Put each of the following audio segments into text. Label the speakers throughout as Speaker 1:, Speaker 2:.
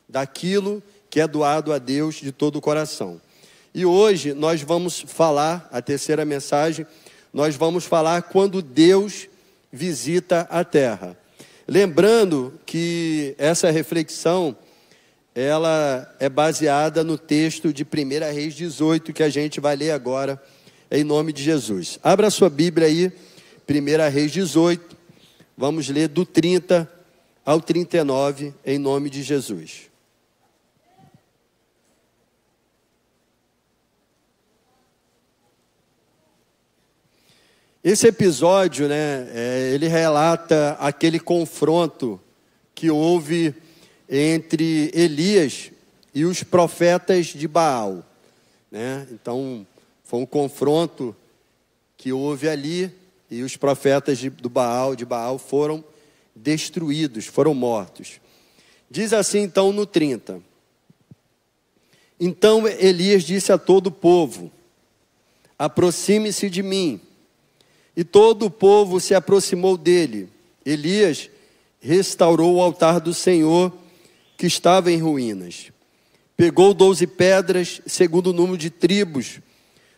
Speaker 1: daquilo que é doado a Deus de todo o coração. E hoje nós vamos falar, a terceira mensagem, nós vamos falar quando Deus visita a terra. Lembrando que essa reflexão, ela é baseada no texto de 1 Reis 18, que a gente vai ler agora, em nome de Jesus. Abra a sua Bíblia aí, 1 Reis 18, vamos ler do 30 ao 39, em nome de Jesus. Esse episódio, ele relata aquele confronto que houve entre Elias e os profetas de Baal, Então, foi um confronto que houve ali e os profetas de Baal foram destruídos, foram mortos. Diz assim então no 30. Então Elias disse a todo o povo: aproxime-se de mim. E todo o povo se aproximou dele. Elias restaurou o altar do Senhor, que estava em ruínas. Pegou 12 pedras, segundo o número de tribos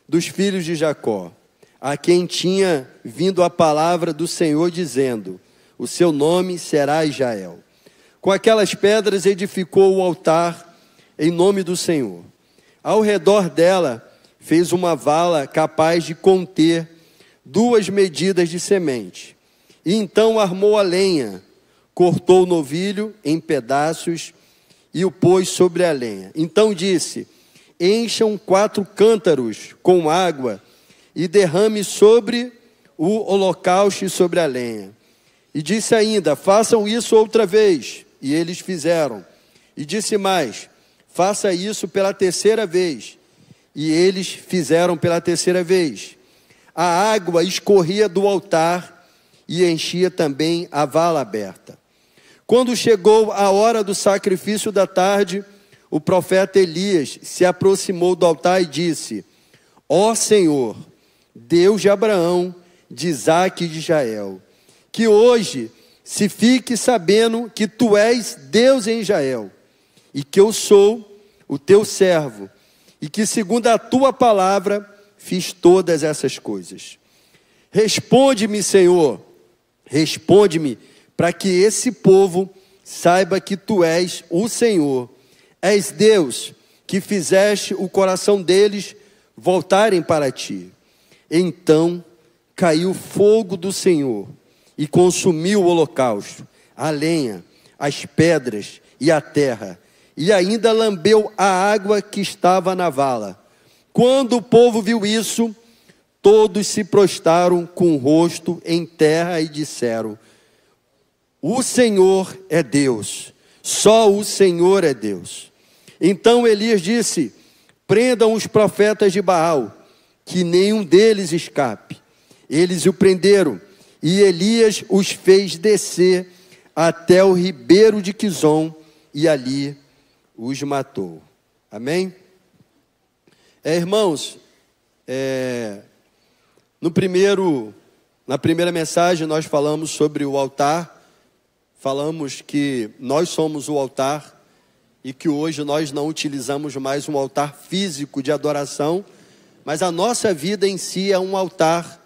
Speaker 1: dos filhos de Jacó, a quem tinha vindo a palavra do Senhor, dizendo: o seu nome será Israel. Com aquelas pedras edificou o altar em nome do Senhor. Ao redor dela fez uma vala capaz de conter 2 medidas de semente. E então armou a lenha, cortou o novilho em pedaços e o pôs sobre a lenha. Então disse: encham 4 cântaros com água e derrame sobre o holocausto e sobre a lenha. E disse ainda: façam isso outra vez. E eles fizeram. E disse mais: faça isso pela 3ª vez. E eles fizeram pela 3ª vez. A água escorria do altar e enchia também a vala aberta. Quando chegou a hora do sacrifício da tarde, o profeta Elias se aproximou do altar e disse: ó Senhor, Deus de Abraão, de Isaque e de Israel, que hoje se fique sabendo que tu és Deus em Israel, e que eu sou o teu servo, e que segundo a tua palavra fiz todas essas coisas. Responde-me, Senhor, responde-me, para que esse povo saiba que tu és o Senhor. És Deus, que fizeste o coração deles voltarem para ti. Então caiu fogo do Senhor e consumiu o holocausto, a lenha, as pedras e a terra, e ainda lambeu a água que estava na vala. Quando o povo viu isso, todos se prostraram com o rosto em terra e disseram: o Senhor é Deus, só o Senhor é Deus. Então Elias disse: prendam os profetas de Baal, que nenhum deles escape. Eles o prenderam, e Elias os fez descer até o ribeiro de Quizom, e ali os matou. Amém? Irmãos, na primeira mensagem nós falamos sobre o altar, falamos que nós somos o altar e que hoje nós não utilizamos mais um altar físico de adoração, mas a nossa vida em si é um altar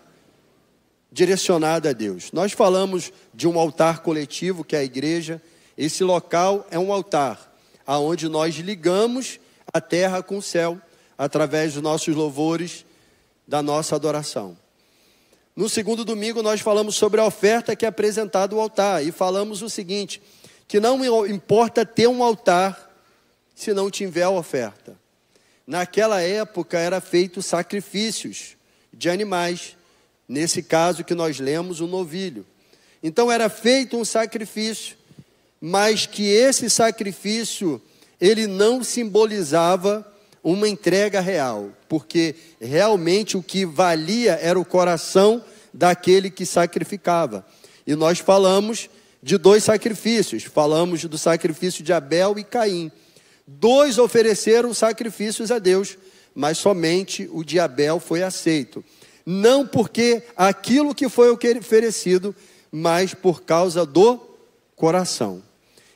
Speaker 1: direcionado a Deus. Nós falamos de um altar coletivo, que é a igreja. Esse local é um altar, aonde nós ligamos a terra com o céu, através dos nossos louvores, da nossa adoração. No segundo domingo nós falamos sobre a oferta que é apresentada ao altar, e falamos o seguinte, que não importa ter um altar, se não tiver a oferta. Naquela época era feito sacrifícios de animais, nesse caso que nós lemos, o novilho. Então era feito um sacrifício, mas que esse sacrifício, ele não simbolizava uma entrega real, porque realmente o que valia era o coração daquele que sacrificava. E nós falamos de 2 sacrifícios, falamos do sacrifício de Abel e Caim. 2 ofereceram sacrifícios a Deus, mas somente o de Abel foi aceito. Não porque aquilo que foi oferecido, mas por causa do coração.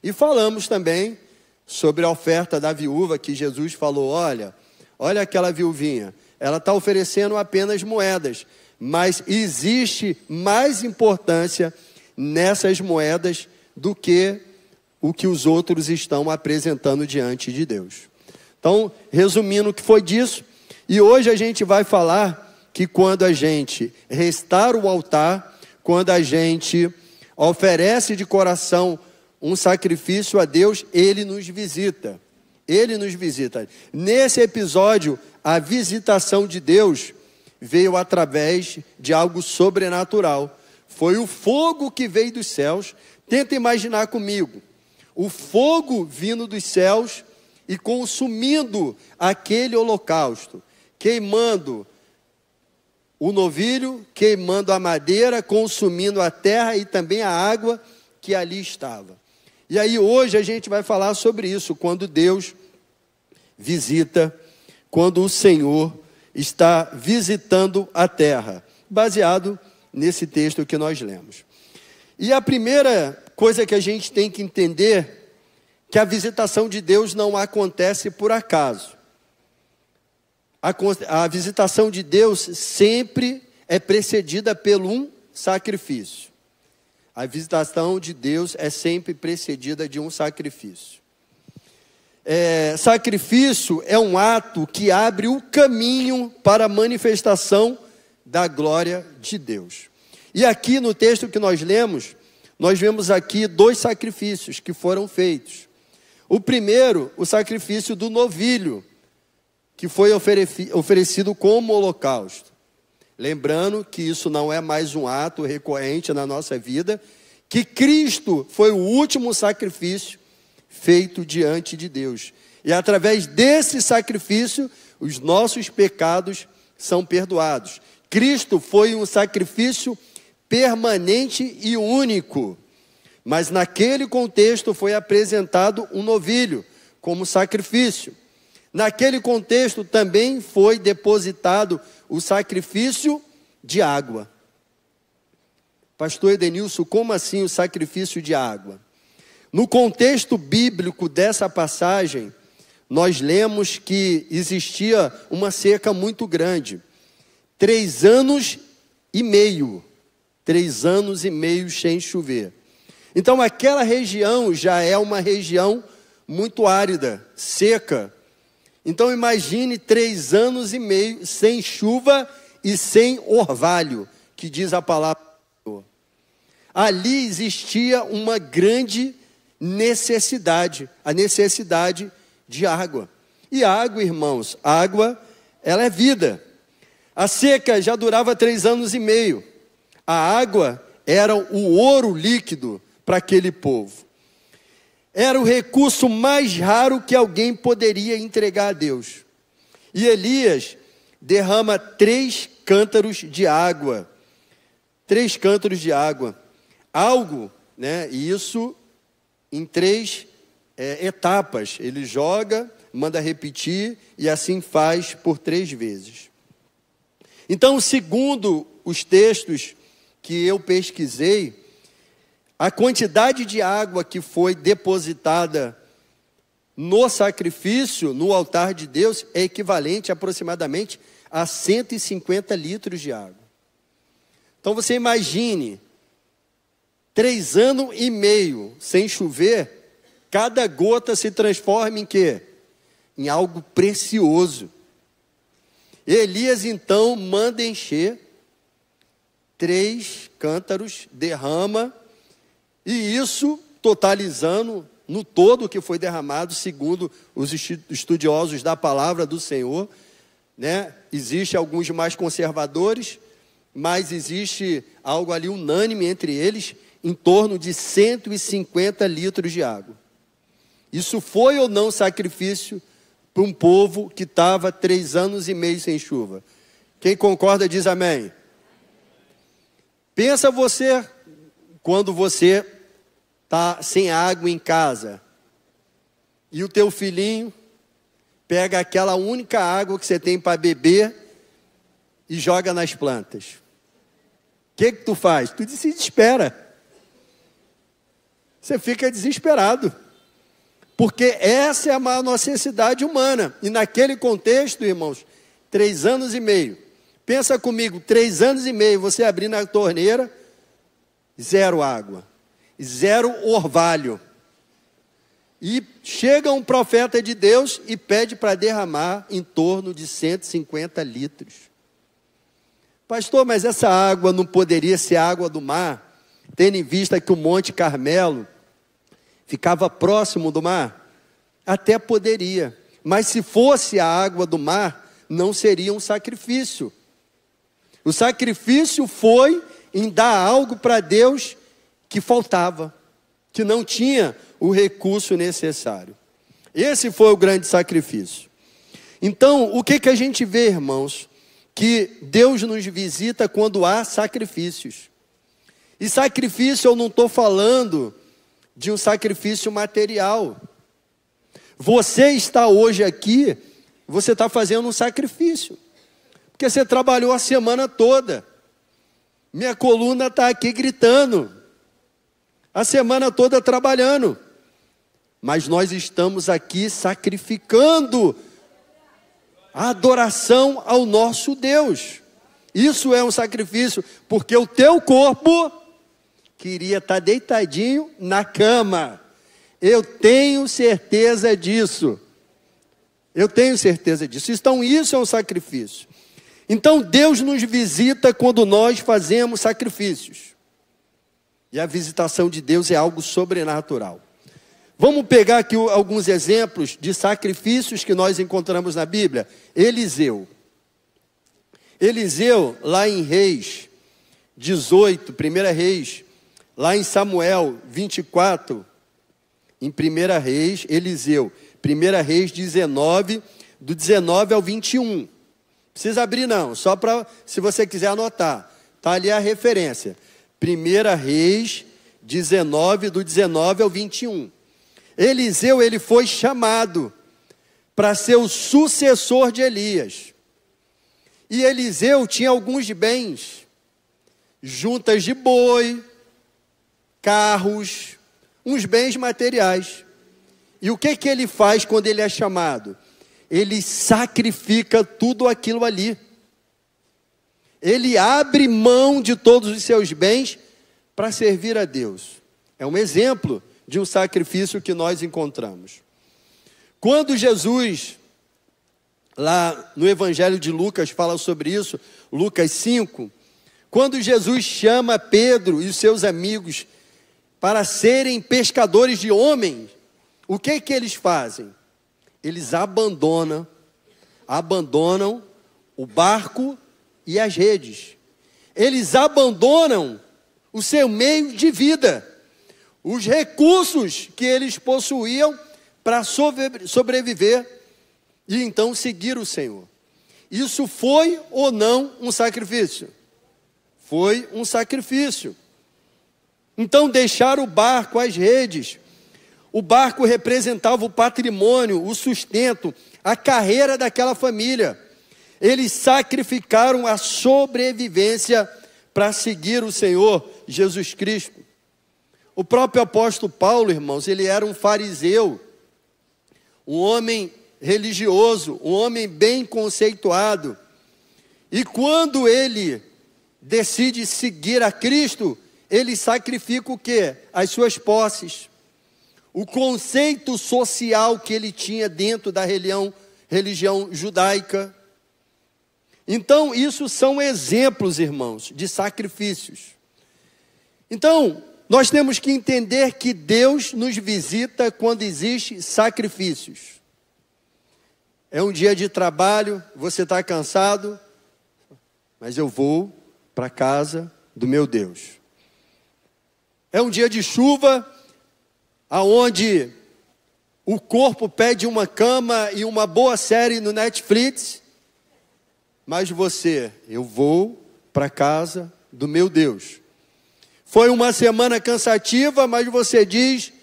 Speaker 1: E falamos também sobre a oferta da viúva, que Jesus falou, olha aquela viuvinha, ela está oferecendo apenas moedas, mas existe mais importância nessas moedas do que o que os outros estão apresentando diante de Deus. Então, resumindo o que foi disso, e hoje a gente vai falar que quando a gente restaura o altar, quando a gente oferece de coração um sacrifício a Deus, Ele nos visita. Ele nos visita. Nesse episódio, a visitação de Deus veio através de algo sobrenatural. Foi o fogo que veio dos céus. Tenta imaginar comigo. O fogo vindo dos céus e consumindo aquele holocausto. Queimando o novilho, queimando a madeira, consumindo a terra e também a água que ali estava. E aí hoje a gente vai falar sobre isso, quando Deus visita, quando o Senhor está visitando a terra, baseado nesse texto que nós lemos. E a primeira coisa que a gente tem que entender, que a visitação de Deus não acontece por acaso. A visitação de Deus sempre é precedida por um sacrifício. A visitação de Deus é sempre precedida de um sacrifício. Sacrifício é um ato que abre o caminho para a manifestação da glória de Deus. E aqui no texto que nós lemos, nós vemos aqui 2 sacrifícios que foram feitos. O primeiro, o sacrifício do novilho, que foi oferecido como holocausto. Lembrando que isso não é mais um ato recorrente na nossa vida, que Cristo foi o último sacrifício feito diante de Deus. E através desse sacrifício, os nossos pecados são perdoados. Cristo foi um sacrifício permanente e único. Mas naquele contexto foi apresentado um novilho como sacrifício. Naquele contexto também foi depositado o sacrifício de água. Pastor Edenilson, como assim o sacrifício de água? No contexto bíblico dessa passagem, nós lemos que existia uma seca muito grande. 3 anos e meio. 3 anos e meio sem chover. Então aquela região já é uma região muito árida, seca. Então imagine 3 anos e meio sem chuva e sem orvalho, que diz a palavra do Senhor. Ali existia uma grande necessidade, a necessidade de água. E água, irmãos, água, ela é vida. A seca já durava 3 anos e meio. A água era o ouro líquido para aquele povo. Era o recurso mais raro que alguém poderia entregar a Deus. E Elias derrama 3 cântaros de água. 3 cântaros de água. Algo, né? Isso em 3 etapas. Ele joga, manda repetir e assim faz por 3 vezes. Então, segundo os textos que eu pesquisei, a quantidade de água que foi depositada no sacrifício, no altar de Deus, é equivalente aproximadamente a 150 litros de água. Então você imagine, 3 anos e meio sem chover, cada gota se transforma em quê? Em algo precioso. Elias então manda encher 3 cântaros, derrama, e isso totalizando no todo que foi derramado, segundo os estudiosos da palavra do Senhor, né? Existem alguns mais conservadores, mas existe algo ali unânime entre eles, em torno de 150 litros de água. Isso foi ou não sacrifício para um povo que estava 3 anos e meio sem chuva? Quem concorda diz amém. Pensa você, quando você está sem água em casa, e o teu filhinho pega aquela única água que você tem para beber e joga nas plantas. O que tu faz? Tu se desespera. Você fica desesperado. porque essa é a maior necessidade humana. E naquele contexto, irmãos, 3 anos e meio. Pensa comigo, 3 anos e meio, você abrir na torneira, 0 água, 0 orvalho. E chega um profeta de Deus e pede para derramar em torno de 150 litros. Pastor, mas essa água não poderia ser água do mar, tendo em vista que o Monte Carmelo ficava próximo do mar? Até poderia, mas se fosse a água do mar, não seria um sacrifício. O sacrifício foi em dar algo para Deus que faltava, que não tinha o recurso necessário. Esse foi o grande sacrifício. Então, o que a gente vê, irmãos? Que Deus nos visita quando há sacrifícios. E sacrifício, eu não estou falando de um sacrifício material. Você está hoje aqui, você está fazendo um sacrifício. Porque você trabalhou a semana toda. Minha coluna está aqui gritando. A semana toda trabalhando. Mas nós estamos aqui sacrificando a adoração ao nosso Deus. Isso é um sacrifício, porque o teu corpo queria estar deitadinho na cama. Eu tenho certeza disso. Eu tenho certeza disso. Então isso é um sacrifício. Então Deus nos visita quando nós fazemos sacrifícios. E a visitação de Deus é algo sobrenatural. Vamos pegar aqui alguns exemplos de sacrifícios que nós encontramos na Bíblia. Eliseu, lá em Reis 18, 1 Reis, lá em Samuel 24, em 1 Reis, Eliseu, 1 Reis 19, do 19 ao 21. Não precisa abrir não, só para, se você quiser anotar, está ali a referência. 1 Reis 19, do 19 ao 21. Eliseu, ele foi chamado para ser o sucessor de Elias. E Eliseu tinha alguns bens, juntas de boi, carros, uns bens materiais. E o que ele faz quando ele é chamado? Ele sacrifica tudo aquilo ali. Ele abre mão de todos os seus bens para servir a Deus. É um exemplo de um sacrifício que nós encontramos. Quando Jesus, lá no Evangelho de Lucas, fala sobre isso, Lucas 5, quando Jesus chama Pedro e os seus amigos para serem pescadores de homens, o que eles fazem? Eles abandonam o barco e as redes. Eles abandonam o seu meio de vida, os recursos que eles possuíam para sobreviver e então seguir o Senhor. Isso foi ou não um sacrifício? Foi um sacrifício. Então deixar o barco, as redes. O barco representava o patrimônio, o sustento, a carreira daquela família. Eles sacrificaram a sobrevivência para seguir o Senhor Jesus Cristo. O próprio apóstolo Paulo, irmãos, ele era um fariseu, um homem religioso, um homem bem conceituado. E quando ele decide seguir a Cristo, ele sacrifica o quê? As suas posses. O conceito social que ele tinha dentro da religião judaica. Então, isso são exemplos, irmãos, de sacrifícios. Então, nós temos que entender que Deus nos visita quando existem sacrifícios. É um dia de trabalho, você está cansado, mas eu vou para a casa do meu Deus. É um dia de chuva, aonde o corpo pede uma cama e uma boa série no Netflix, mas eu vou para a casa do meu Deus. Foi uma semana cansativa, mas você diz,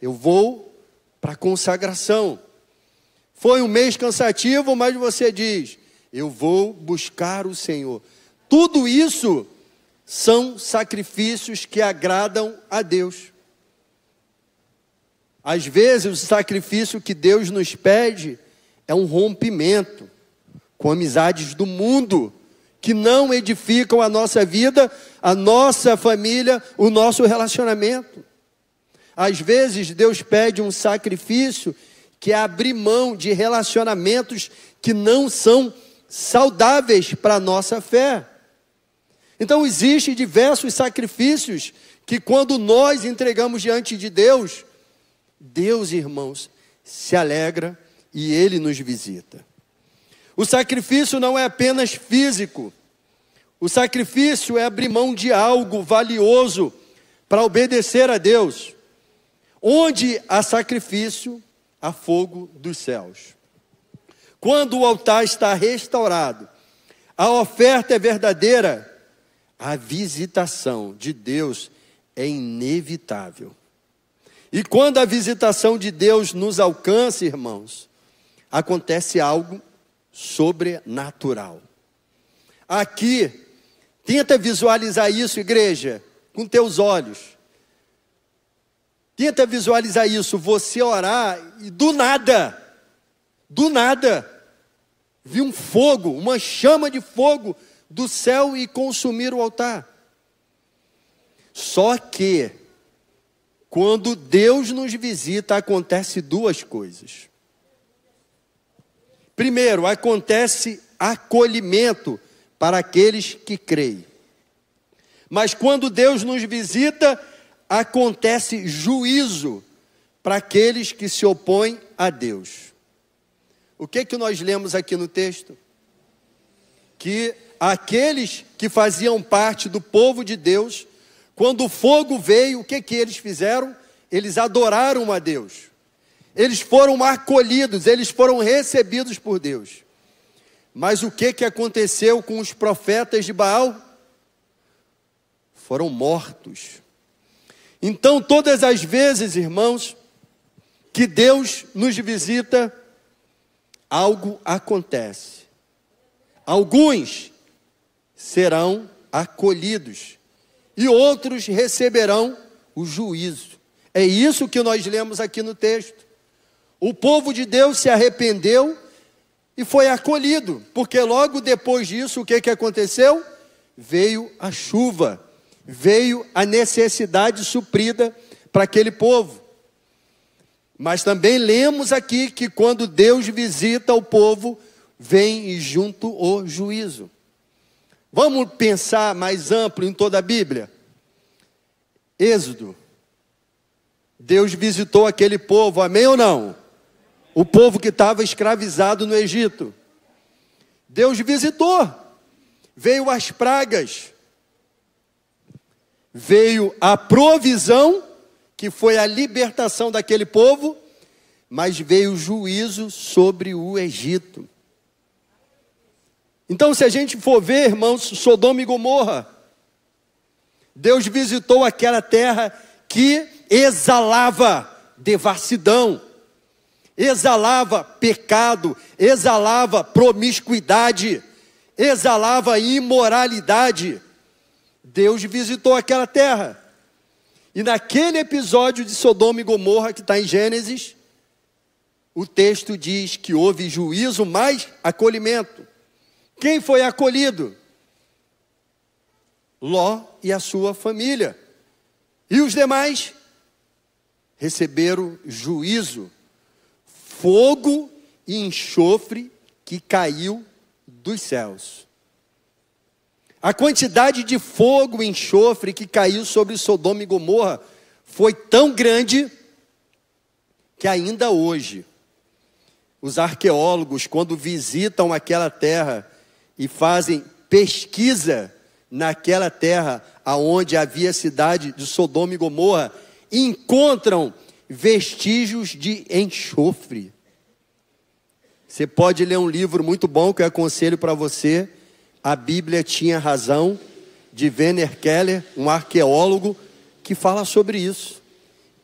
Speaker 1: eu vou para a consagração. Foi um mês cansativo, mas você diz, eu vou buscar o Senhor. Tudo isso são sacrifícios que agradam a Deus. Às vezes o sacrifício que Deus nos pede é um rompimento com amizades do mundo, que não edificam a nossa vida, a nossa família, o nosso relacionamento. Às vezes Deus pede um sacrifício que é abrir mão de relacionamentos que não são saudáveis para a nossa fé. Então existem diversos sacrifícios que quando nós entregamos diante de Deus, Deus, irmãos, se alegra e Ele nos visita. O sacrifício não é apenas físico. O sacrifício é abrir mão de algo valioso para obedecer a Deus. Onde há sacrifício, há fogo dos céus. Quando o altar está restaurado, a oferta é verdadeira, a visitação de Deus é inevitável. E quando a visitação de Deus nos alcança, irmãos, acontece algo sobrenatural. Aqui, tenta visualizar isso, igreja, com teus olhos. Tenta visualizar isso, você orar e do nada, vir um fogo, uma chama de fogo do céu e consumir o altar. Só que, quando Deus nos visita, acontece duas coisas. Primeiro, acontece acolhimento para aqueles que creem. Mas quando Deus nos visita, acontece juízo para aqueles que se opõem a Deus. O que nós lemos aqui no texto? Que aqueles que faziam parte do povo de Deus, quando o fogo veio, o que eles fizeram? Eles adoraram a Deus. Eles foram acolhidos, eles foram recebidos por Deus. Mas o que aconteceu com os profetas de Baal? Foram mortos. Então, todas as vezes, irmãos, que Deus nos visita, algo acontece. Alguns serão acolhidos e outros receberão o juízo. É isso que nós lemos aqui no texto. O povo de Deus se arrependeu e foi acolhido, porque logo depois disso, o que aconteceu? Veio a chuva, veio a necessidade suprida para aquele povo. Mas também lemos aqui que quando Deus visita o povo, vem junto o juízo. Vamos pensar mais amplo em toda a Bíblia? Êxodo. Deus visitou aquele povo, amém ou não? O povo que estava escravizado no Egito. Deus visitou. Veio as pragas. Veio a provisão, que foi a libertação daquele povo, mas veio o juízo sobre o Egito. Então, se a gente for ver, irmãos, Sodoma e Gomorra, Deus visitou aquela terra que exalava devassidão, exalava pecado, exalava promiscuidade, exalava imoralidade. Deus visitou aquela terra. E naquele episódio de Sodoma e Gomorra, que está em Gênesis, o texto diz que houve juízo, mais acolhimento. Quem foi acolhido? Ló e a sua família. E os demais receberam juízo, fogo e enxofre que caiu dos céus. A quantidade de fogo e enxofre que caiu sobre Sodoma e Gomorra foi tão grande que ainda hoje os arqueólogos, quando visitam aquela terra e fazem pesquisa naquela terra aonde havia a cidade de Sodoma e Gomorra, encontram vestígios de enxofre. Você pode ler um livro muito bom que eu aconselho para você, A Bíblia Tinha Razão, de Werner Keller, um arqueólogo, que fala sobre isso.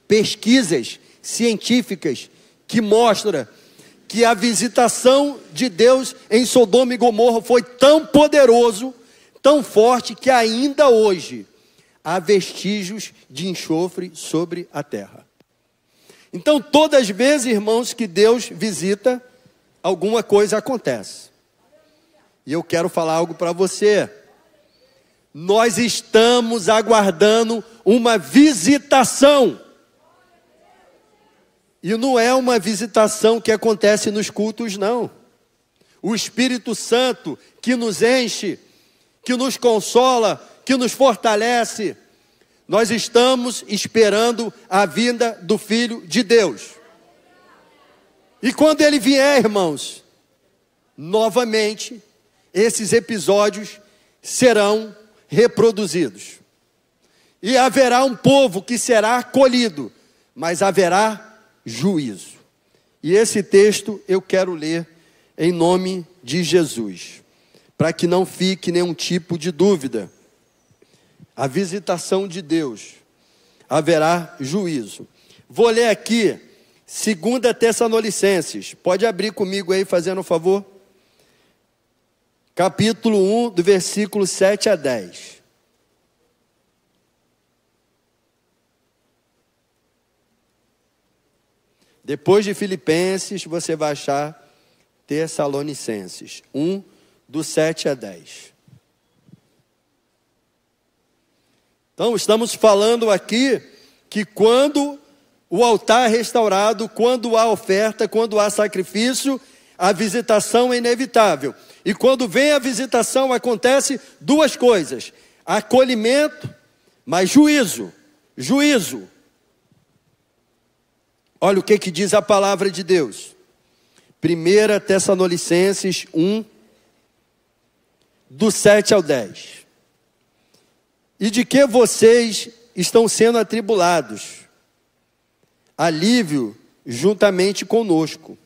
Speaker 1: Pesquisas científicas que mostram que a visitação de Deus em Sodoma e Gomorra foi tão poderoso, tão forte, que ainda hoje há vestígios de enxofre sobre a terra. Então, todas as vezes, irmãos, que Deus visita, alguma coisa acontece. E eu quero falar algo para você. Nós estamos aguardando uma visitação. E não é uma visitação que acontece nos cultos, não. O Espírito Santo que nos enche, que nos consola, que nos fortalece. Nós estamos esperando a vinda do Filho de Deus. E quando Ele vier, irmãos, novamente, esses episódios serão reproduzidos. E haverá um povo que será acolhido, mas haverá juízo. E esse texto eu quero ler em nome de Jesus, para que não fique nenhum tipo de dúvida. A visitação de Deus, haverá juízo. Vou ler aqui 2 Tessalonicenses, pode abrir comigo aí, fazendo um favor. Capítulo 1, do versículo 7 a 10. Depois de Filipenses, você vai achar Tessalonicenses 1, do 7 a 10. Então, estamos falando aqui que quando o altar é restaurado, quando há oferta, quando há sacrifício, a visitação é inevitável. E quando vem a visitação, acontece duas coisas: acolhimento, mas juízo. Juízo. Olha o que diz a palavra de Deus. 1 Tessalonicenses 1, do 7 ao 10. E de que vocês estão sendo atribulados? Alívio juntamente conosco.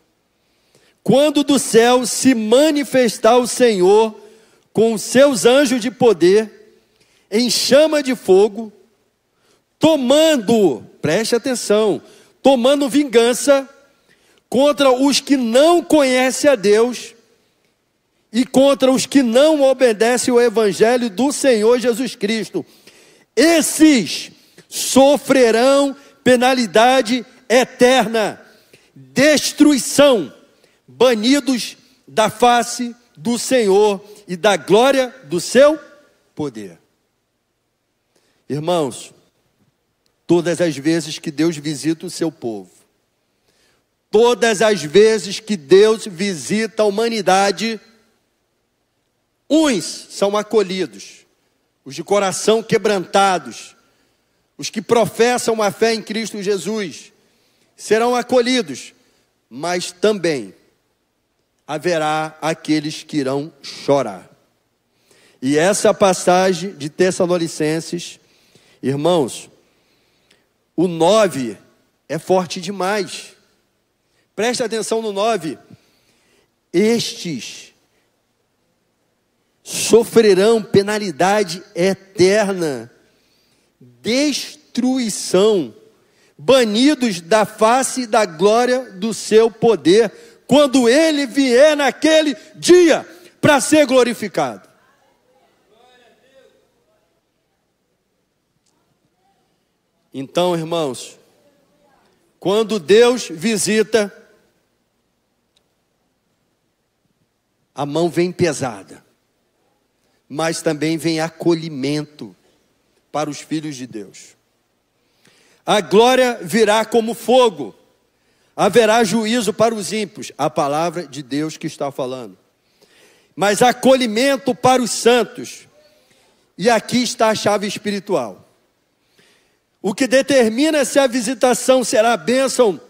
Speaker 1: Quando do céu se manifestar o Senhor com os seus anjos de poder, em chama de fogo, tomando, preste atenção, tomando vingança contra os que não conhecem a Deus e contra os que não obedecem o evangelho do Senhor Jesus Cristo. Esses sofrerão penalidade eterna, destruição, banidos da face do Senhor e da glória do seu poder. Irmãos, todas as vezes que Deus visita o seu povo, todas as vezes que Deus visita a humanidade, uns são acolhidos, os de coração quebrantados, os que professam a fé em Cristo Jesus, serão acolhidos, mas também haverá aqueles que irão chorar. E essa passagem de Tessalonicenses, irmãos, o 9 é forte demais. Preste atenção no 9. Estes sofrerão penalidade eterna, destruição, banidos da face e da glória do seu poder, quando ele vier naquele dia para ser glorificado. Então, irmãos, quando Deus visita, a mão vem pesada, mas também vem acolhimento para os filhos de Deus. A glória virá como fogo, haverá juízo para os ímpios, a palavra de Deus que está falando. Mas acolhimento para os santos, e aqui está a chave espiritual. O que determina se a visitação será bênção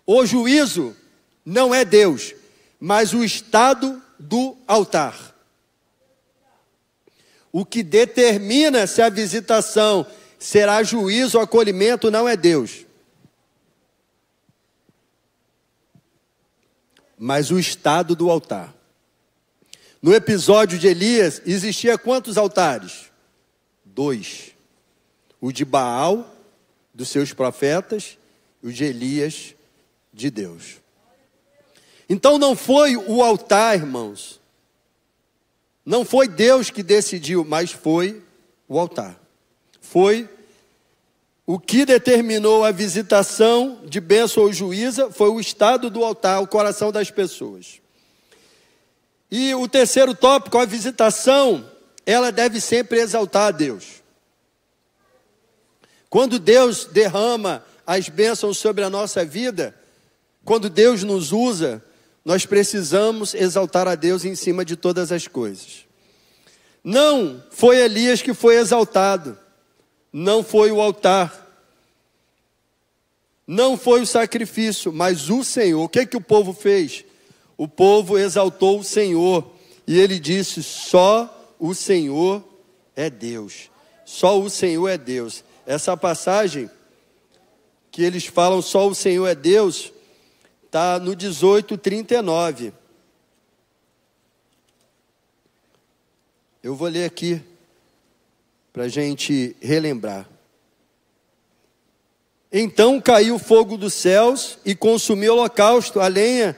Speaker 1: ou juízo, não é Deus, mas o estado do altar. O que determina se a visitação será juízo ou acolhimento não é Deus, mas o estado do altar. No episódio de Elias, existia quantos altares? 2. O de Baal, dos seus profetas, e o de Elias, de Deus. Então não foi o altar, irmãos. Não foi Deus que decidiu, mas foi o altar. Foi o que determinou a visitação de bênção ou juíza foi o estado do altar, o coração das pessoas. E o terceiro tópico, a visitação, ela deve sempre exaltar a Deus. Quando Deus derrama as bênçãos sobre a nossa vida, quando Deus nos usa, nós precisamos exaltar a Deus em cima de todas as coisas. Não foi Elias que foi exaltado, não foi o altar, não foi o sacrifício, mas o Senhor. O que o povo fez? O povo exaltou o Senhor, e ele disse: só o Senhor é Deus, só o Senhor é Deus. Essa passagem que eles falam, só o Senhor é Deus, está no 18:39. Eu vou ler aqui, para a gente relembrar. Então caiu fogo dos céus e consumiu o holocausto, a lenha,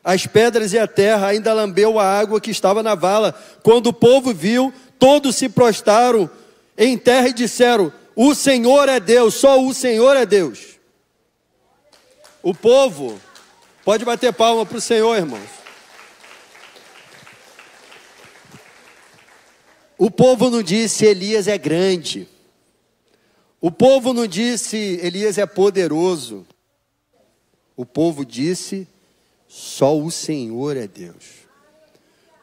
Speaker 1: as pedras e a terra, ainda lambeu a água que estava na vala. Quando o povo viu, todos se prostraram em terra e disseram: o Senhor é Deus, só o Senhor é Deus. O povo, pode bater palma para o Senhor, irmãos. O povo não disse: Elias é grande. O povo não disse: Elias é poderoso. O povo disse: só o Senhor é Deus.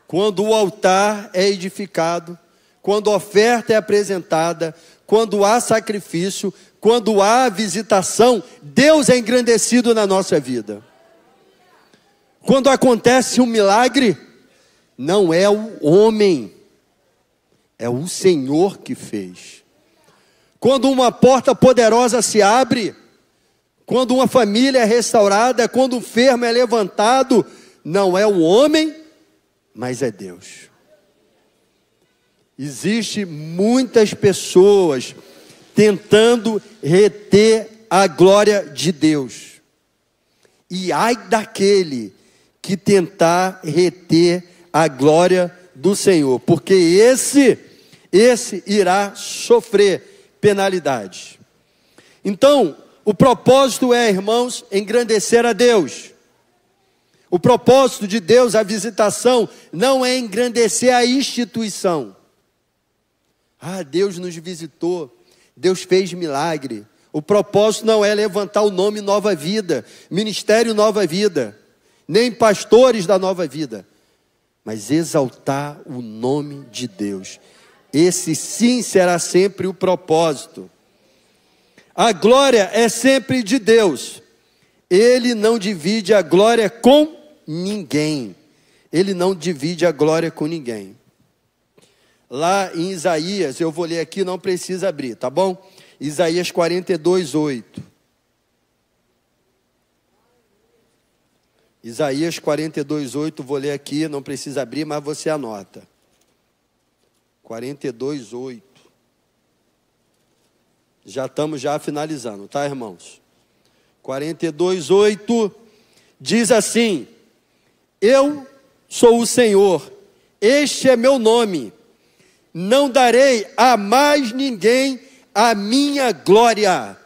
Speaker 1: Quando o altar é edificado, quando a oferta é apresentada, quando há sacrifício, quando há visitação, Deus é engrandecido na nossa vida. Quando acontece um milagre, não é o homem, é o Senhor que fez. Quando uma porta poderosa se abre, quando uma família é restaurada, quando um enfermo é levantado, não é o homem, mas é Deus. Existem muitas pessoas tentando reter a glória de Deus. E ai daquele que tentar reter a glória do Senhor, porque esse irá sofrer penalidade. Então, o propósito é, irmãos, engrandecer a Deus. O propósito de Deus, a visitação, não é engrandecer a instituição. Ah, Deus nos visitou, Deus fez milagre. O propósito não é levantar o nome Nova Vida, Ministério Nova Vida, nem pastores da Nova Vida, mas exaltar o nome de Deus. Esse sim será sempre o propósito. A glória é sempre de Deus. Ele não divide a glória com ninguém. Ele não divide a glória com ninguém. Lá em Isaías, eu vou ler aqui, não precisa abrir, tá bom? Isaías 42:8. Isaías 42:8, vou ler aqui, não precisa abrir, mas você anota. 42:8. Já estamos finalizando, tá, irmãos? 42:8 diz assim: eu sou o Senhor, este é meu nome, não darei a mais ninguém a minha glória.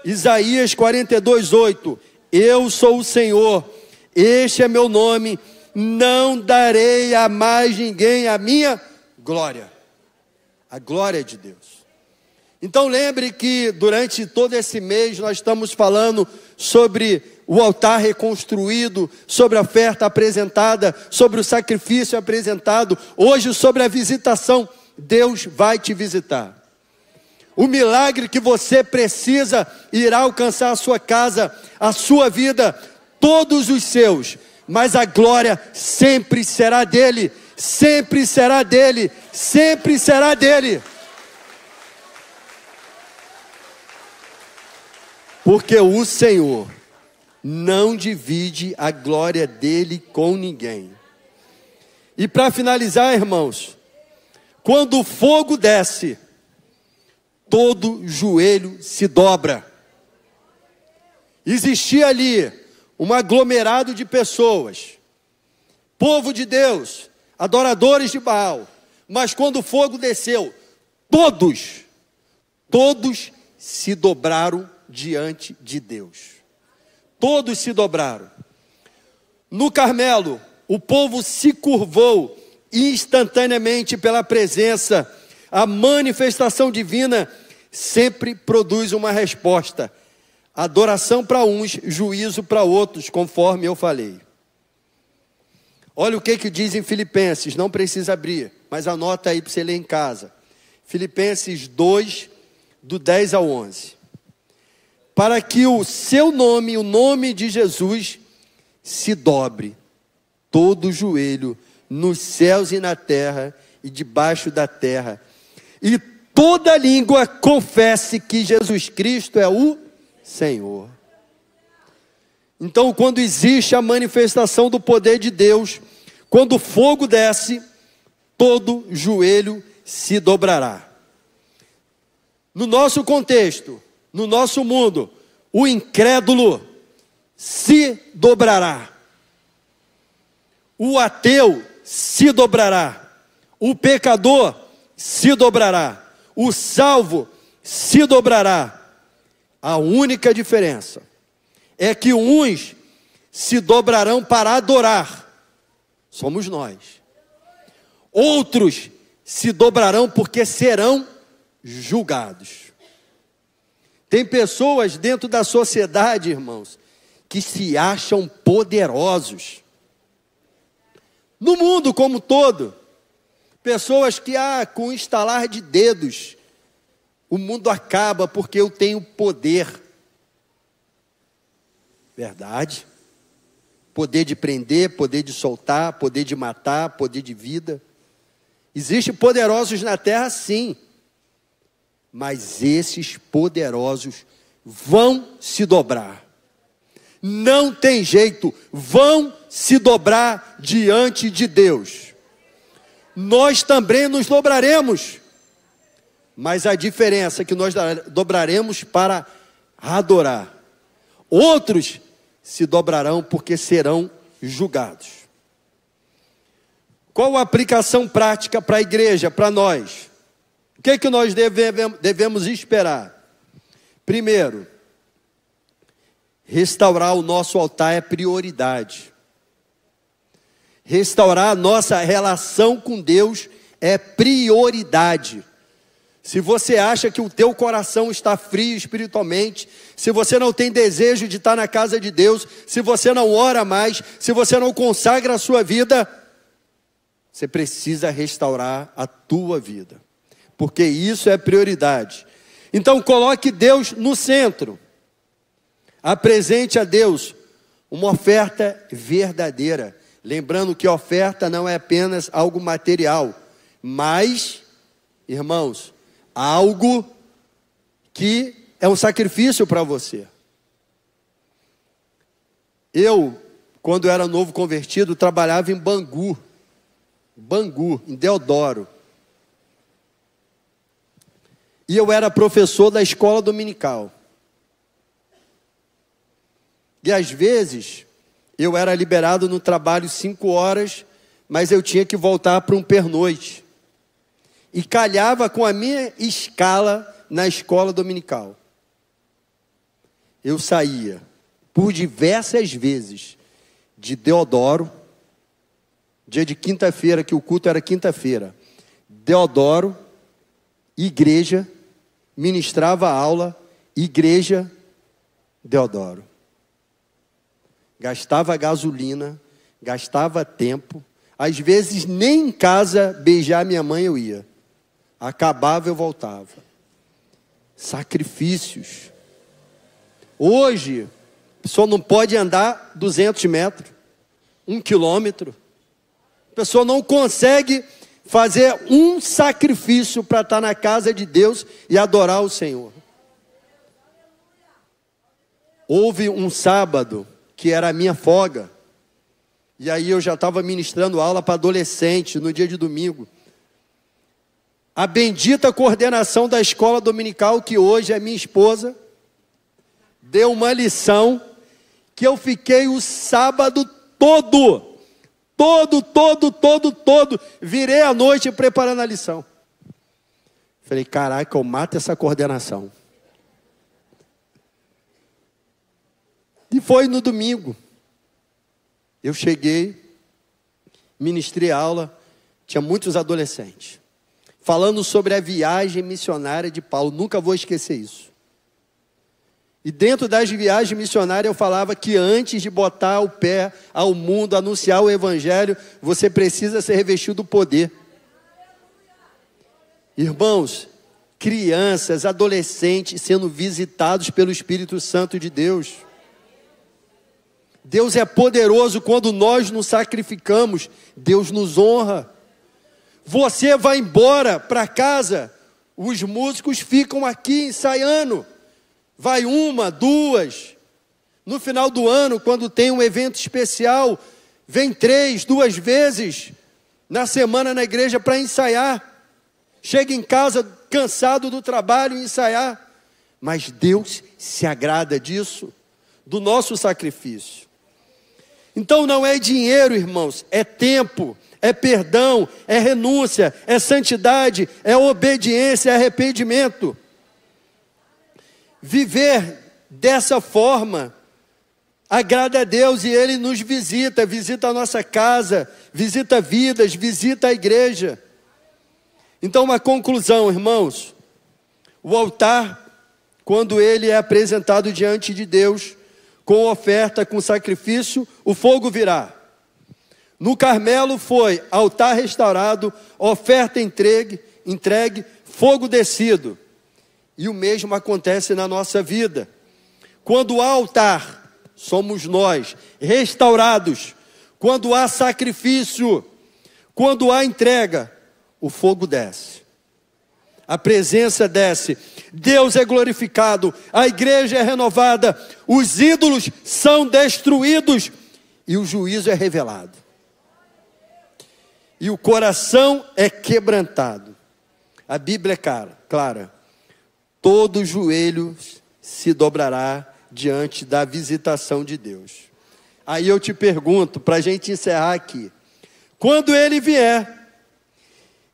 Speaker 1: Isaías 42:8, eu sou o Senhor, este é meu nome, não darei a mais ninguém a minha glória. A glória de Deus. Então lembre que durante todo esse mês nós estamos falando sobre o altar reconstruído, sobre a oferta apresentada, sobre o sacrifício apresentado, hoje sobre a visitação. Deus vai te visitar. O milagre que você precisa irá alcançar a sua casa, a sua vida, todos os seus, mas a glória sempre será dele, sempre será dele, sempre será dele. Porque o Senhor não divide a glória dele com ninguém. E para finalizar, irmãos, quando o fogo desce, todo joelho se dobra. Existia ali um aglomerado de pessoas, povo de Deus, adoradores de Baal, mas quando o fogo desceu, todos se dobraram diante de Deus. Todos se dobraram. No Carmelo, o povo se curvou instantaneamente pela presença. A manifestação divina sempre produz uma resposta. Adoração para uns, juízo para outros, conforme eu falei. Olha o que diz em Filipenses, não precisa abrir, mas anota aí para você ler em casa. Filipenses 2, do 10 ao 11. Para que o seu nome, o nome de Jesus, se dobre todo o joelho, nos céus e na terra, e debaixo da terra, e toda língua confesse que Jesus Cristo é o Senhor. Então, quando existe a manifestação do poder de Deus, quando o fogo desce, todo joelho se dobrará. No nosso contexto, no nosso mundo, o incrédulo se dobrará. O ateu se dobrará. O pecador se dobrará. O salvo se dobrará. A única diferença é que uns se dobrarão para adorar. Somos nós. Outros se dobrarão porque serão julgados. Tem pessoas dentro da sociedade, irmãos, que se acham poderosos. No mundo como todo, pessoas que, com um estalar de dedos, o mundo acaba porque eu tenho poder. Verdade. Poder de prender, poder de soltar, poder de matar, poder de vida. Existem poderosos na terra, sim. Mas esses poderosos vão se dobrar. Não tem jeito, vão se dobrar diante de Deus. Nós também nos dobraremos. Mas a diferença é que nós dobraremos para adorar. Outros se dobrarão porque serão julgados. Qual a aplicação prática para a igreja, para nós? O que nós devemos esperar? Primeiro, restaurar o nosso altar é prioridade. Restaurar a nossa relação com Deus é prioridade. Se você acha que o teu coração está frio espiritualmente, se você não tem desejo de estar na casa de Deus, se você não ora mais, se você não consagra a sua vida, você precisa restaurar a tua vida, porque isso é prioridade. Então coloque Deus no centro. Apresente a Deus uma oferta verdadeira. Lembrando que oferta não é apenas algo material, mas, irmãos, algo que é um sacrifício para você. Eu, quando era novo convertido, trabalhava em Bangu, em Deodoro. E eu era professor da escola dominical. E às vezes, eu era liberado no trabalho 5 horas, mas eu tinha que voltar para um pernoite. E calhava com a minha escala na escola dominical. Eu saía por diversas vezes de Deodoro, dia de quinta-feira, que o culto era quinta-feira. Deodoro, igreja, ministrava aula, igreja, Deodoro. Gastava gasolina, gastava tempo. Às vezes nem em casa beijar minha mãe eu ia. Acabava, eu voltava. Sacrifícios. Hoje, a pessoa não pode andar 200 metros, 1 quilômetro. A pessoa não consegue fazer um sacrifício para estar na casa de Deus e adorar o Senhor. Houve um sábado que era a minha folga. E aí eu já estava ministrando aula para adolescentes no dia de domingo. A bendita coordenação da escola dominical, que hoje é minha esposa, deu uma lição que eu fiquei o sábado todo, virei a noite preparando a lição. Falei, caraca, eu mato essa coordenação. E foi no domingo. Eu cheguei, ministrei aula, tinha muitos adolescentes, falando sobre a viagem missionária de Paulo. Nunca vou esquecer isso. E dentro das viagens missionárias eu falava que antes de botar o pé ao mundo, anunciar o evangelho, você precisa ser revestido do poder. Irmãos, crianças, adolescentes sendo visitados pelo Espírito Santo de Deus. Deus é poderoso. Quando nós nos sacrificamos, Deus nos honra. Você vai embora para casa, os músicos ficam aqui ensaiando. Vai uma, duas. No final do ano, quando tem um evento especial, vem 3, 2 vezes na semana na igreja para ensaiar. Chega em casa cansado do trabalho e ensaiar. Mas Deus se agrada disso, do nosso sacrifício. Então não é dinheiro, irmãos, é tempo, é perdão, é renúncia, é santidade, é obediência, é arrependimento. Viver dessa forma agrada a Deus e Ele nos visita, visita a nossa casa, visita vidas, visita a igreja. Então, uma conclusão, irmãos: o altar, quando ele é apresentado diante de Deus, com oferta, com sacrifício, o fogo virá. No Carmelo foi altar restaurado, oferta entregue, fogo descido. E o mesmo acontece na nossa vida. Quando há altar, somos nós, restaurados. Quando há sacrifício, quando há entrega, o fogo desce. A presença desce. Deus é glorificado, a igreja é renovada, os ídolos são destruídos e o juízo é revelado. E o coração é quebrantado. A Bíblia é clara. Todo joelho se dobrará diante da visitação de Deus. Aí eu te pergunto, para a gente encerrar aqui: quando Ele vier,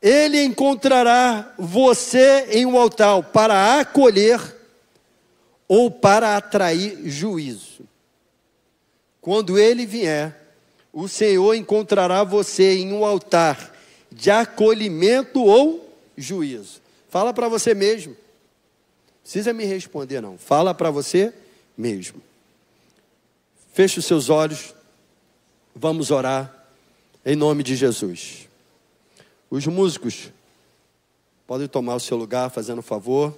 Speaker 1: Ele encontrará você em um altar para acolher ou para atrair juízo? Quando Ele vier, o Senhor encontrará você em um altar de acolhimento ou juízo? Fala para você mesmo. Não precisa me responder não. Fala para você mesmo. Feche os seus olhos. Vamos orar em nome de Jesus. Os músicos podem tomar o seu lugar, fazendo favor.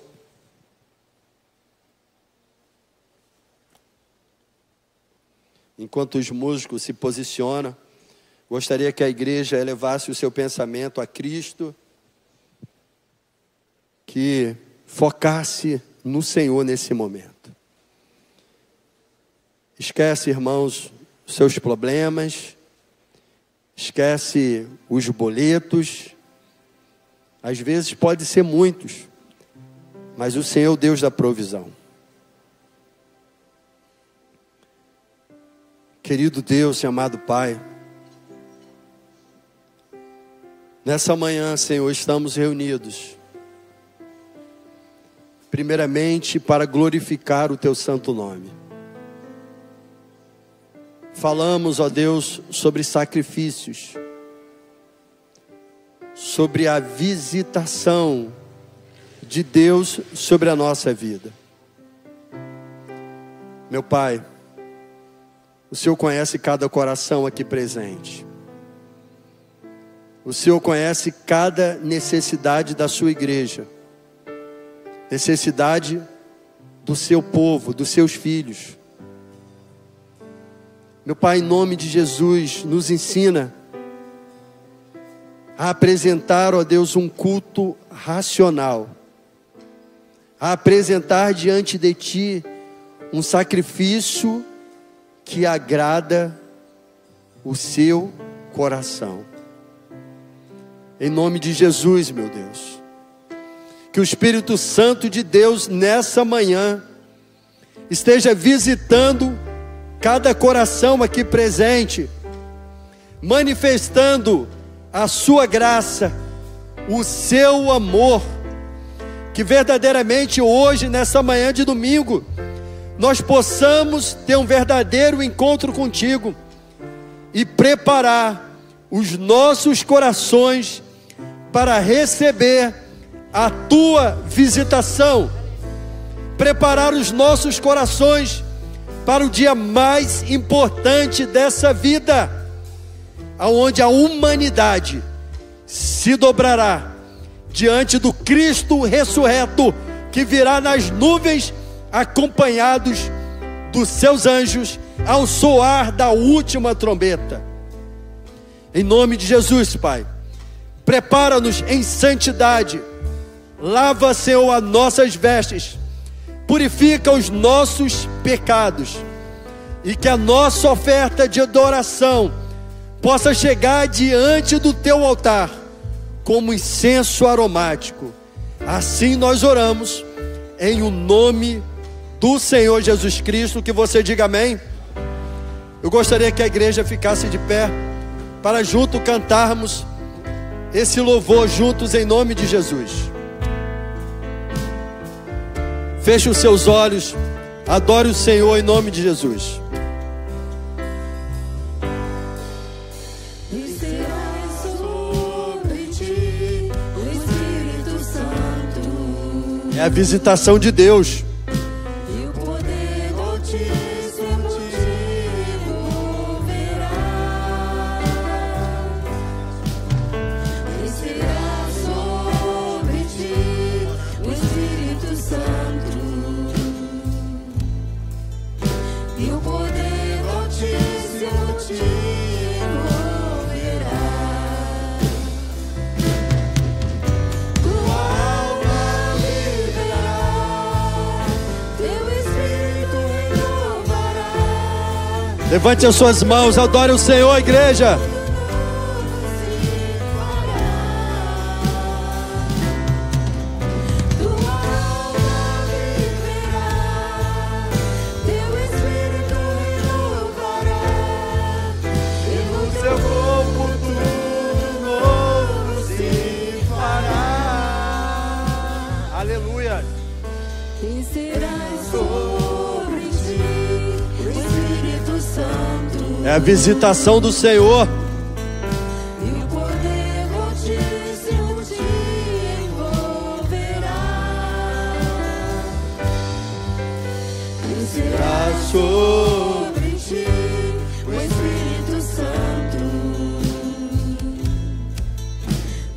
Speaker 1: Enquanto os músicos se posicionam, gostaria que a igreja elevasse o seu pensamento a Cristo, que focasse no Senhor nesse momento. Esquece, irmãos, os seus problemas, esquece os boletos. Às vezes pode ser muitos, mas o Senhor é o Deus da provisão. Querido Deus e amado Pai, nessa manhã, Senhor, estamos reunidos, primeiramente para glorificar o Teu santo nome. Falamos, ó Deus, sobre sacrifícios, sobre a visitação de Deus sobre a nossa vida. Meu Pai, o Senhor conhece cada coração aqui presente. O Senhor conhece cada necessidade da sua igreja, necessidade do seu povo, dos seus filhos. Meu Pai, em nome de Jesus, nos ensina a apresentar, ó Deus, um culto racional, a apresentar diante de Ti um sacrifício que agrada o seu coração. Em nome de Jesus, meu Deus, que o Espírito Santo de Deus nessa manhã esteja visitando cada coração aqui presente, manifestando a sua graça, o seu amor, que verdadeiramente hoje, nessa manhã de domingo, nós possamos ter um verdadeiro encontro contigo e preparar os nossos corações para receber a tua visitação, preparar os nossos corações para o dia mais importante dessa vida, aonde a humanidade se dobrará diante do Cristo ressurreto, que virá nas nuvens, acompanhados dos seus anjos, ao soar da última trombeta. Em nome de Jesus, Pai, prepara-nos em santidade, lava, Senhor, as nossas vestes, purifica os nossos pecados, e que a nossa oferta de adoração possa chegar diante do teu altar como incenso aromático. Assim nós oramos em o nome do Senhor Jesus Cristo. Que você diga amém. Eu gostaria que a igreja ficasse de pé para junto cantarmos esse louvor juntos em nome de Jesus. Feche os seus olhos, adore o Senhor em nome de Jesus. É a visitação de Deus.
Speaker 2: E o poder do Altíssimo te envolverá. Descerá sobre ti o Espírito Santo. E o poder do Altíssimo te envolverá.
Speaker 1: Levante as suas mãos, adore o Senhor, igreja. Aleluia. É a visitação do Senhor.
Speaker 2: E o poder do Altíssimo te envolverá. E será sobre ti o Espírito Santo.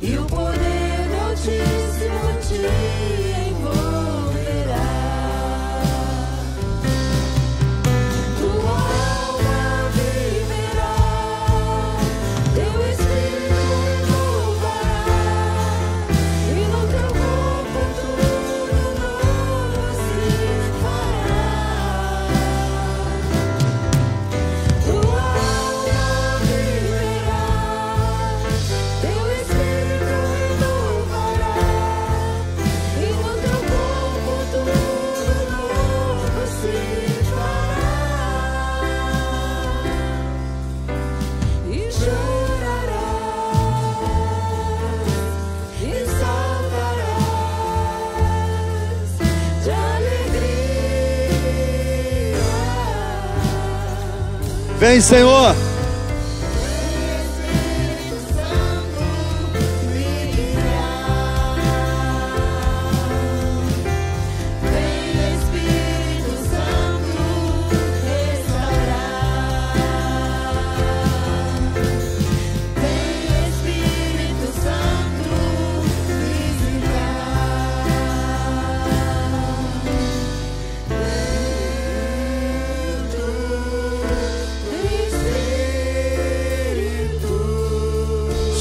Speaker 2: E o poder do Altíssimo te envolverá.
Speaker 1: Vem, Senhor.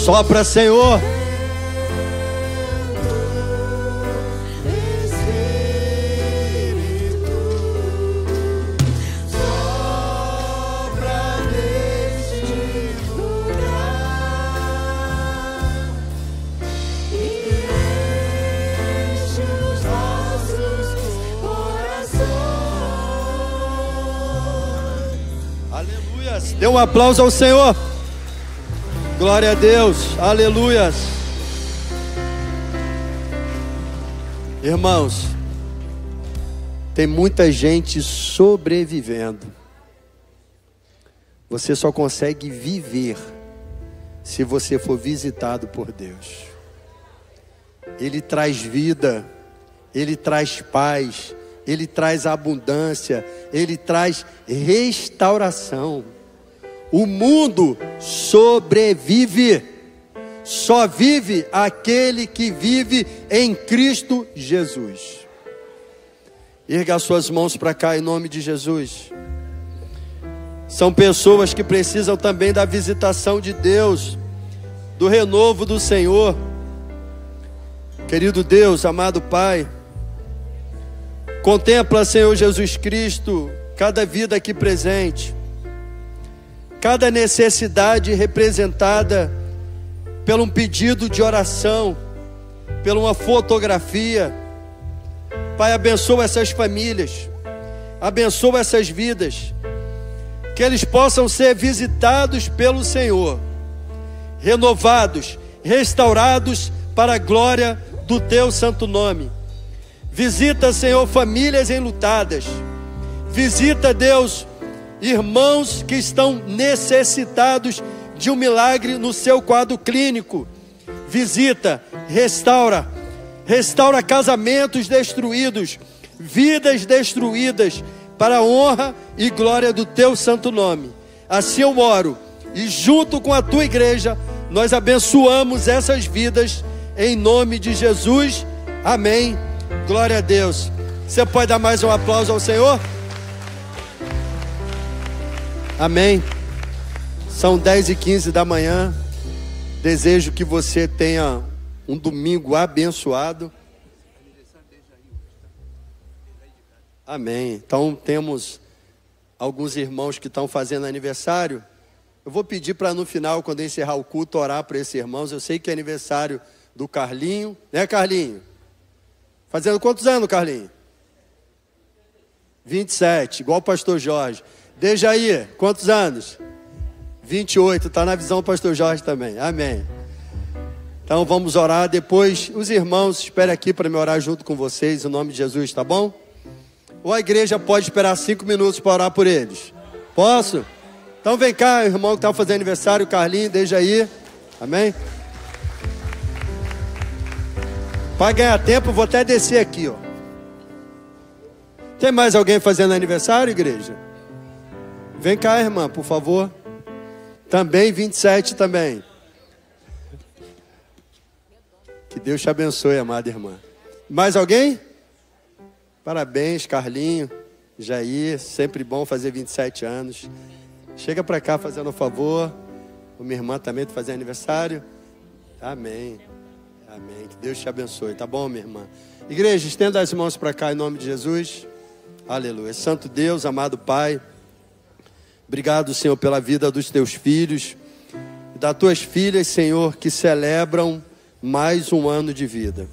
Speaker 1: Sopra, Senhor. Aleluia. Dê um aplauso ao Senhor. Glória a Deus, aleluias. Irmãos, Tem muita gente sobrevivendo. Você só consegue viver se você for visitado por Deus. Ele traz vida, Ele traz paz, Ele traz abundância, Ele traz restauração. O mundo sobrevive, só vive aquele que vive em Cristo Jesus. Erga as suas mãos para cá em nome de Jesus. São pessoas que precisam também da visitação de Deus, do renovo do Senhor. Querido Deus, amado Pai, contempla, Senhor Jesus Cristo, cada vida aqui presente, cada necessidade representada por um pedido de oração, por uma fotografia. Pai, abençoa essas famílias, abençoa essas vidas, que eles possam ser visitados pelo Senhor, renovados, restaurados para a glória do Teu santo nome. Visita, Senhor, famílias enlutadas. Visita, Deus, irmãos que estão necessitados de um milagre no seu quadro clínico. Visita, restaura casamentos destruídos, vidas destruídas, para a honra e glória do Teu santo nome. Assim eu oro, e junto com a Tua igreja, nós abençoamos essas vidas, em nome de Jesus, amém, glória a Deus. Você pode dar mais um aplauso ao Senhor? Amém. São 10h15 da manhã, desejo que você tenha um domingo abençoado. Amém. Então temos alguns irmãos que estão fazendo aniversário. Eu vou pedir para no final, quando encerrar o culto, orar para esses irmãos. Eu sei que é aniversário do Carlinho, né, Carlinho? Fazendo quantos anos, Carlinho? 27, igual o pastor Jorge. Dejaí, quantos anos? 28, está na visão do pastor Jorge também. Amém. Então vamos orar. Depois os irmãos esperem aqui para me orar junto com vocês, em nome de Jesus, tá bom? Ou a igreja pode esperar 5 minutos para orar por eles? Posso? Então vem cá, irmão que está fazendo aniversário, Carlinho, deixa aí. Amém? Para ganhar tempo, eu vou até descer aqui, ó. Tem mais alguém fazendo aniversário, igreja? Vem cá, irmã, por favor. Também 27 também. Que Deus te abençoe, amada irmã. Mais alguém? Parabéns, Carlinho, Jair, sempre bom fazer 27 anos. Chega para cá fazendo um favor. Minha irmã também está fazendo aniversário. Amém. Amém. Que Deus te abençoe, tá bom, minha irmã? Igreja, estenda as mãos para cá em nome de Jesus. Aleluia. Santo Deus, amado Pai, obrigado, Senhor, pela vida dos teus filhos e das tuas filhas, Senhor, que celebram mais um ano de vida.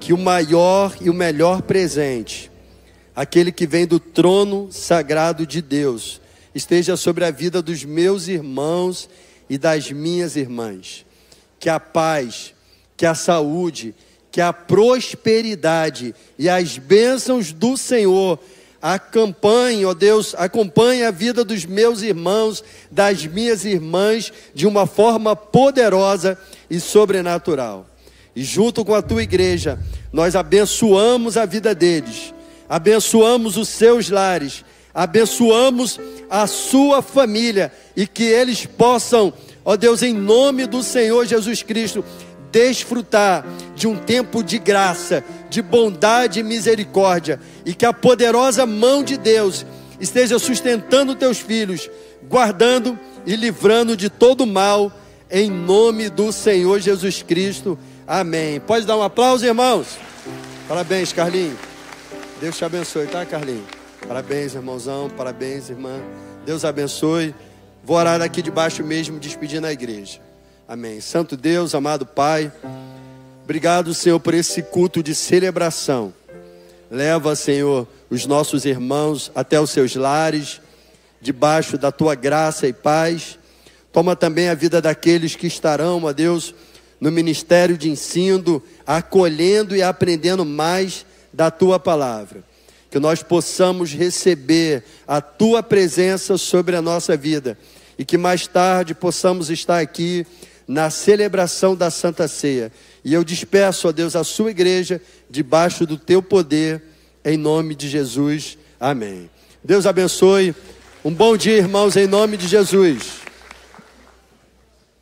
Speaker 1: Que o maior e o melhor presente, aquele que vem do trono sagrado de Deus, esteja sobre a vida dos meus irmãos e das minhas irmãs. Que a paz, que a saúde, que a prosperidade e as bênçãos do Senhor acompanhem, ó Deus, acompanhe a vida dos meus irmãos, das minhas irmãs, de uma forma poderosa e sobrenatural. E junto com a tua igreja, nós abençoamos a vida deles, abençoamos os seus lares, abençoamos a sua família, e que eles possam, ó Deus, em nome do Senhor Jesus Cristo, desfrutar de um tempo de graça, de bondade e misericórdia, e que a poderosa mão de Deus esteja sustentando teus filhos, guardando e livrando de todo mal, em nome do Senhor Jesus Cristo. Amém. Pode dar um aplauso, irmãos? Parabéns, Carlinho. Deus te abençoe, tá, Carlinho? Parabéns, irmãozão. Parabéns, irmã. Deus abençoe. Vou orar aqui debaixo mesmo, despedindo a igreja. Amém. Santo Deus, amado Pai, obrigado, Senhor, por esse culto de celebração. Leva, Senhor, os nossos irmãos até os seus lares, debaixo da tua graça e paz. Toma também a vida daqueles que estarão, ó Deus, no ministério de ensino, acolhendo e aprendendo mais da tua palavra. que nós possamos receber a Tua presença sobre a nossa vida e que mais tarde possamos estar aqui na celebração da Santa Ceia. E eu despeço, ó Deus, a Sua igreja debaixo do Teu poder, em nome de Jesus. Amém. Deus abençoe. Um bom dia, irmãos, em nome de Jesus.